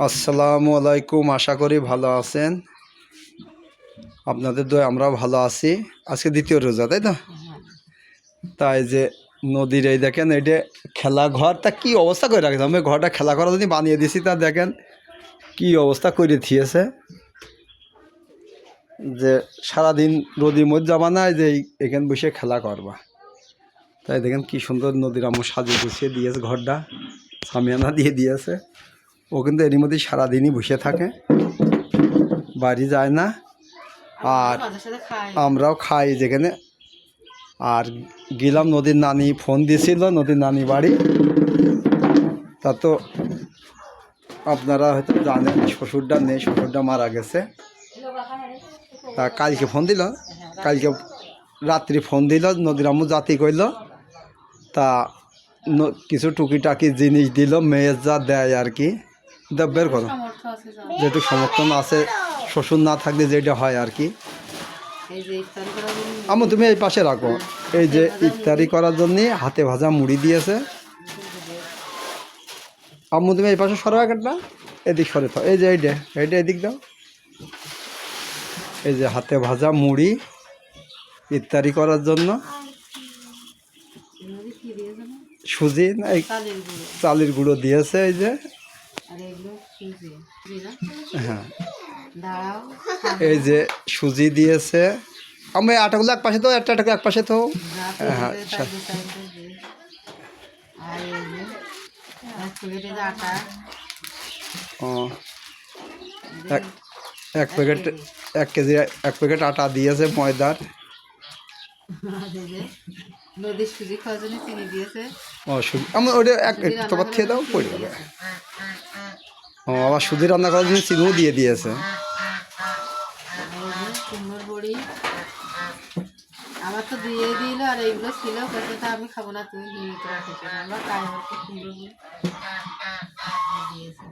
আসসালামু আলাইকুম, আশা করি ভালো আছেন। আপনাদের দোয়া আমরাও ভালো আছি। আজকে দ্বিতীয় রোজা, তাই তো? তাই যে নদীর এই দেখেন, এইটা খেলা ঘর, তা কি অবস্থা করে রাখছে। আমি ঘরটা খেলা করার জন্য বানিয়ে দিছি, তা দেখেন কি অবস্থা করে দিয়েছে। যে সারাদিন রোদির মধ্যে যাবা না, যে এখানে বসে খেলা করবা। তাই দেখেন কি সুন্দর নদীর আমার সাজিয়ে গুছিয়ে দিয়েছে, ঘরটা সামিয়ানা দিয়ে দিয়েছে। ও কিন্তু এরই মধ্যে সারাদিনই বসে থাকে, বাড়ি যায় না। আর আমরাও খাই যেখানে। আর গেলাম, নদীর নানি ফোন দিয়েছিল, নদীর নানি বাড়ি। তা তো আপনারা হয়তো জানেন, শ্বশুরটা নেই, শ্বশুরটা মারা গেছে। তা কালকে ফোন দিল, কালকে রাত্রি ফোন দিল, নদীর আম্মু জাতি কইল। তা কিছু টুকিটাকি জিনিস দিল, মেয়ের যা দেয় আর কি, বের করো, যেহেতু সমর্থন আছে, শ্বশুর না থাকলে যেটা হয় আর কি। আম্মু তুমি এই পাশে রাখো। এই যে ইফতারি করার জন্য হাতে ভাজা মুড়ি দিয়েছে। আম্মু তুমি এই পাশে সরো একটা, এদিক সরে থাও। এই যে এইটা এদিক দাও। এই যে হাতে ভাজা মুড়ি ইফতারি করার জন্য। সুজি না, চালের গুঁড়ো দিয়েছে। এই যে হ্যাঁ, এই যে সুজি দিয়েছে। আমি আটাগুলো এক পাশে তো, একটা এক পাশে তো। হ্যাঁ, ও এক প্যাকেট, 1 কেজি 1 প্যাকেট আটা দিয়েছে ময়দার। ও সুজি, আমি ওটা এক তোমার খেয়ে দাও, পড়ে যাবে। ও আবার সুজি রান্না করার জন্য চিনিও দিয়ে দিয়েছে। আমার তো দিয়ে দিল, আর এইগুলো ছিল, কথা আমি খাবো না, তুমি নিয়ে তো রাখেছো। আমরা খাই হচ্ছে সুন্দর দিয়েছে।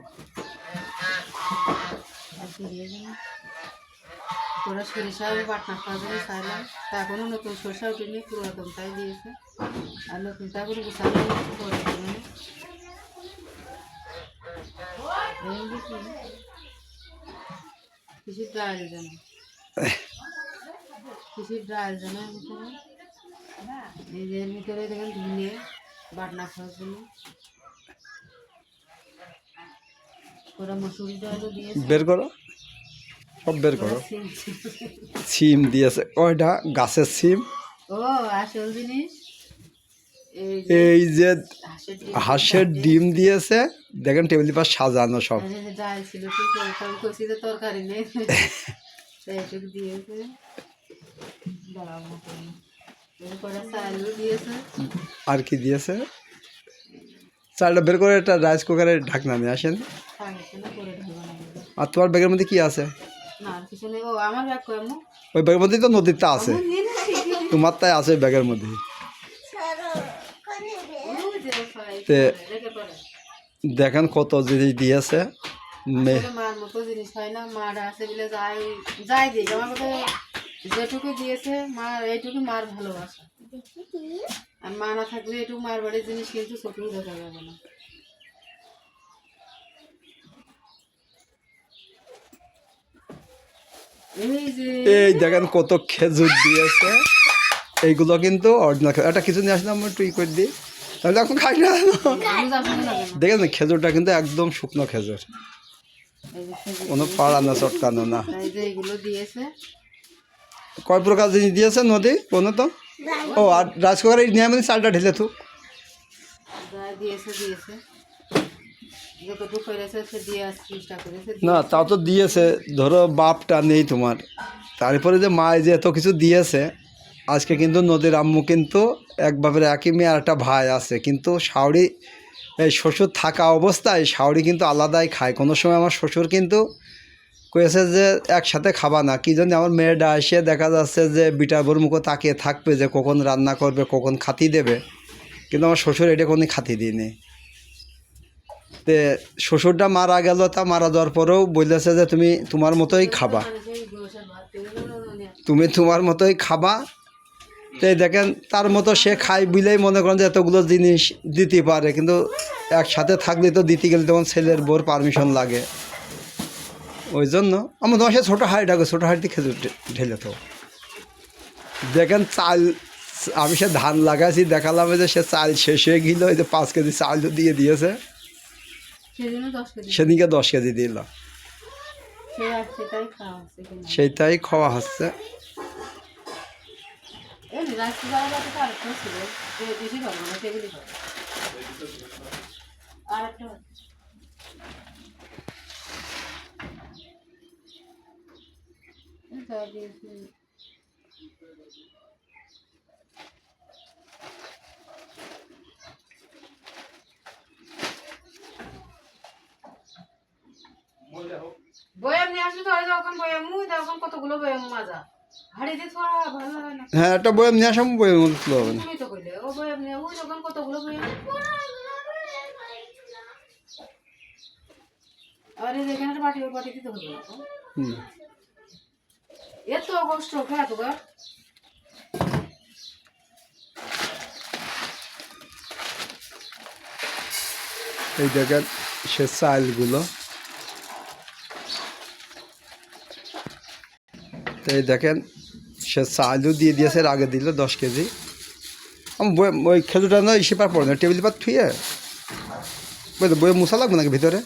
তোরা সরিষা বাটনা খাওয়ার জন্য চাইলাম, তা এখনো নতুন সরিষা উঠিনি, পুরাতন তাই দিয়েছে। আর নতুনটা করে গুছানো করে কিসের ডাল যেন, কিসের ডাল যেন ভিতরে। এই যে ভিতরে দেখেন ধুয়ে বাটনা খাওয়ার জন্য। ওরা মসুরি ডালও দিয়েছে, বের করো, সব বের করো। সিম দিয়েছে, ওইটা গাছের সিম। ও আসল জিনিস। এই যে হাঁসের ডিম দিয়েছে, দেখেন টেবিল পাশ সাজানো সব। ডাল ছিল, তরকারি নেই, দিয়েছে। আর কি দিয়েছে? চালটা বের করে একটা রাইস কুকারের ঢাকনা নিয়ে আসেন। আর তোমার ব্যাগের মধ্যে কি আছে? ওই ব্যাগের মধ্যেই তো নদীরটা আছে, তোমার তাই আছে ব্যাগের মধ্যে। দেখেন কত জিনিস দিয়েছে। মার মতো জিনিস হয় না, মার আছে বলে যাই দিক আমার মতো যেটুকু দিয়েছে মা, এইটুকু মার ভালোবাসা। আর মা না থাকলে এটুকু মার বাড়ির জিনিস কিন্তু চোখেও দেখা যাবে না। এই দেখেন কত খেজুর দিয়েছে। এইগুলো কিন্তু অরিজিনাল। একটা কিছু নিয়ে আসলাম, একটু ই করে দিই, তাহলে এখন খাই না। দেখেন খেজুরটা কিন্তু একদম শুকনো খেজুর, কোনো পাড়ানো চটকানো না। কয় প্রকার জিনিস দিয়েছে নদী কোনো তো। ও আর রাজকুমারের নিয়ে মানে চালটা ঢেলে থুক। না তাও তো দিয়েছে, ধরো বাপটা নেই তোমার, তারপরে যে মা যে এত কিছু দিয়েছে। আজকে কিন্তু নদীর আম্মু কিন্তু এক বাপের একই মেয়ে আর একটা ভাই আছে, কিন্তু শাওড়ি এই শ্বশুর থাকা অবস্থায় শাওড়ি কিন্তু আলাদাই খায়। কোনো সময় আমার শ্বশুর কিন্তু কয়েছে যে একসাথে খাবা না, কি জন্য আমার মেয়েটা এসে দেখা যাচ্ছে যে বিটার মুখো তাকিয়ে থাকবে যে কখন রান্না করবে, কখন খাতি দেবে। কিন্তু আমার শ্বশুর এটা কোনো খাতি দিইনি। তে শ্বশুরটা মারা গেল, তা মারা যাওয়ার পরেও বলেছে যে তুমি তোমার মতোই খাবা, তুমি তোমার মতোই খাবা। তো এই দেখেন তার মতো সে খায় বুঝলেই মনে করেন যে এতগুলো জিনিস দিতে পারে, কিন্তু একসাথে থাকলে তো দিতে গেলে তখন ছেলের বোর পারমিশন লাগে। ওই জন্য আমার তোমার সে ছোটো হাঁড়ি ডাকো, ছোটো হাঁড়িতে খেজুর ঢেলে তো দেখেন চাল। আমি সে ধান লাগাইছি, দেখালাম যে সে চাল শেষ হয়ে গেল, এই যে 5 কেজি চাল দিয়ে দিয়েছে, সেদিনকে 10 কেজি দিল, সেইটাই খাওয়া হচ্ছে। বয়াম নিয়ে আসলে তো যখন বয়াম তখন কতগুলো বয়াম মাজা হাড়ি দিয়ে থোয়া ভালো হয় না। হ্যাঁ, একটা বয়াম নিয়ে আসাম, বয়াম তুলে হবে না। তুমি তো কইলে ও বয়াম নিয়ে যখন কতগুলো বয়াম আরে যেখানে পাটি ওই পাটি দিতে হবে না। এত কষ্ট খেলা তো গা। এই দেখেন সে চালগুলো, এই দেখেন সে চালও দিয়ে দিয়েছে, আগে দিল 10 কেজি। আমি ওই খেজুরটা নয় ইসে পার পড়ে না, টেবিল পার থুয়ে বুঝলো, বইয়ে মশা লাগবে নাকি ভিতরে?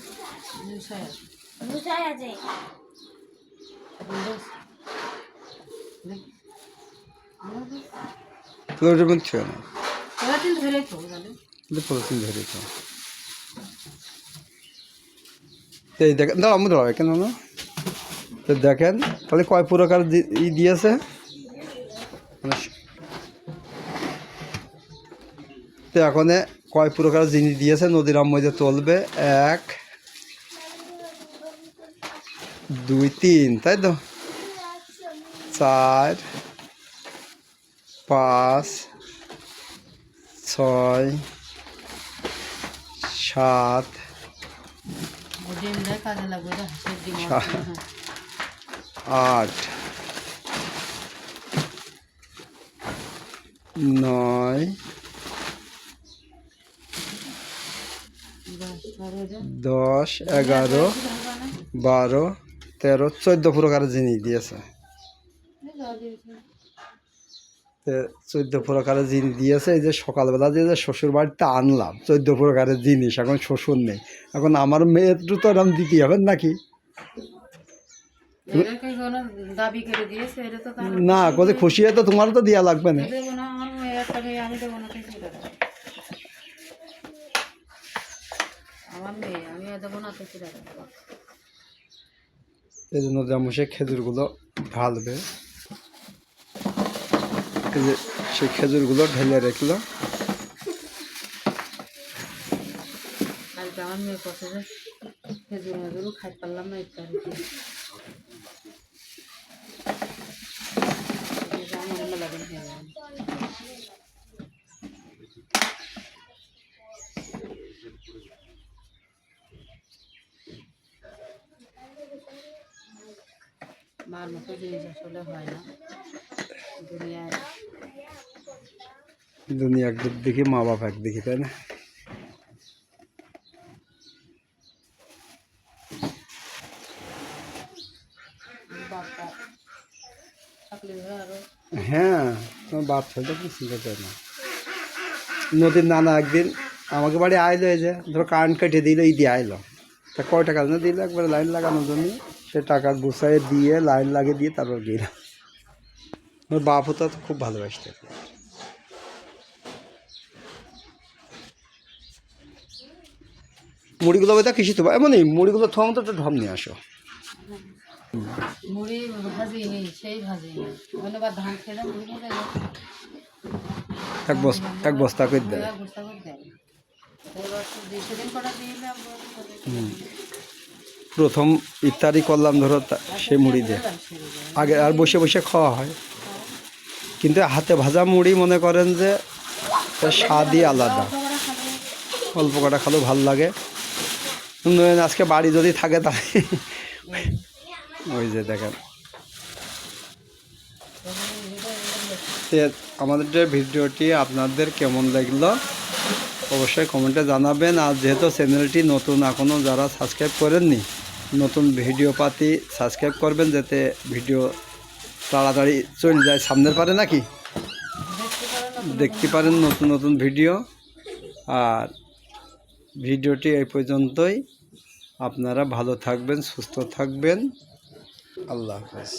থুয়ে না, পলিথিন ধরে তো। এই দেখেন দাঁড়া আমি দাঁড়াবে কেন না, তো দেখেন তাহলে কয় প্রকার দিয়েছে। তো এখন কয় প্রকার জিনিস দিয়েছে নদীর মধ্যে তুলবে, 1 2 3 তাই তো, 4 5 6 7 8 9 10 11 12 13 14 প্রকারের জিনিস দিয়েছে। 14 প্রকারের জিনিস দিয়েছে। এই যে সকালবেলা যে শ্বশুর বাড়িতে আনলাম 14 প্রকারের জিনিস, এখন শ্বশুর নেই, এখন আমার মেয়ের তো এরকম দিতে হবে নাকি? না কোথায় খুশি হয় তো তোমারও তো দেওয়া লাগবে না। এই জন্য যেমন সে খেজুরগুলো ঢালবে, এই যে সেই খেজুরগুলো ঢেলে রাখলো। আমার মেয়ে পছন্দ খেজুর মেজুরও খাইতে পারলাম না ইত্যাদি। মার মতো জিনিস আসলে হয় না দুনিয়ায়। দুনিয়া একদিক দেখি, মা বাপ একদিকে, তাই না? হ্যাঁ, তোমার বাপ ছেলে কি চিন্তা করে না। নদীর নানা একদিন আমাকে বাড়ি আইলো, এই যে ধরো কারেন্ট কেটে দিল, এই দিয়ে আইলো, তা কয় টাকা যেন দিল একবারে লাইন লাগানোর জন্য, সে টাকা গুছাই দিয়ে লাইন লাগিয়ে দিয়ে তারপর গেল। আমার বাপ হতো খুব ভালোবাসতে। মুড়িগুলো বোধ কৃষি তো এমনই, মুড়িগুলো থোয়া মতো একটা ঢম নিয়ে আসো। মুড়ি ভাজিনি, সেই ভাজিনি, ধন্যবাদ। ধান খেলে মুড়ি ভাজা এক বস্তা করে দেয়। প্রথম ইফতারি করলাম ধরো সেই মুড়ি দিয়ে, আগে আর বসে বসে খাওয়া হয়, কিন্তু হাতে ভাজা মুড়ি মনে করেন যে তার স্বাদই আলাদা। অল্প কটা খালেও ভালো লাগে। আজকে বাড়ি যদি থাকে তাহলে ওই যে দেখেন তে আমাদের যে ভিডিওটি আপনাদের কেমন লাগলো অবশ্যই কমেন্টে জানাবেন। আর যেহেতু চ্যানেলটি নতুন, এখনও যারা সাবস্ক্রাইব করেননি, নতুন ভিডিও পাতি সাবস্ক্রাইব করবেন, যাতে ভিডিও তাড়াতাড়ি চলে যায় সামনের পারে নাকি দেখতে পারেন নতুন নতুন ভিডিও। আর ভিডিওটি এই পর্যন্তই। আপনারা ভালো থাকবেন, সুস্থ থাকবেন। আল্লাহ হাফেজ।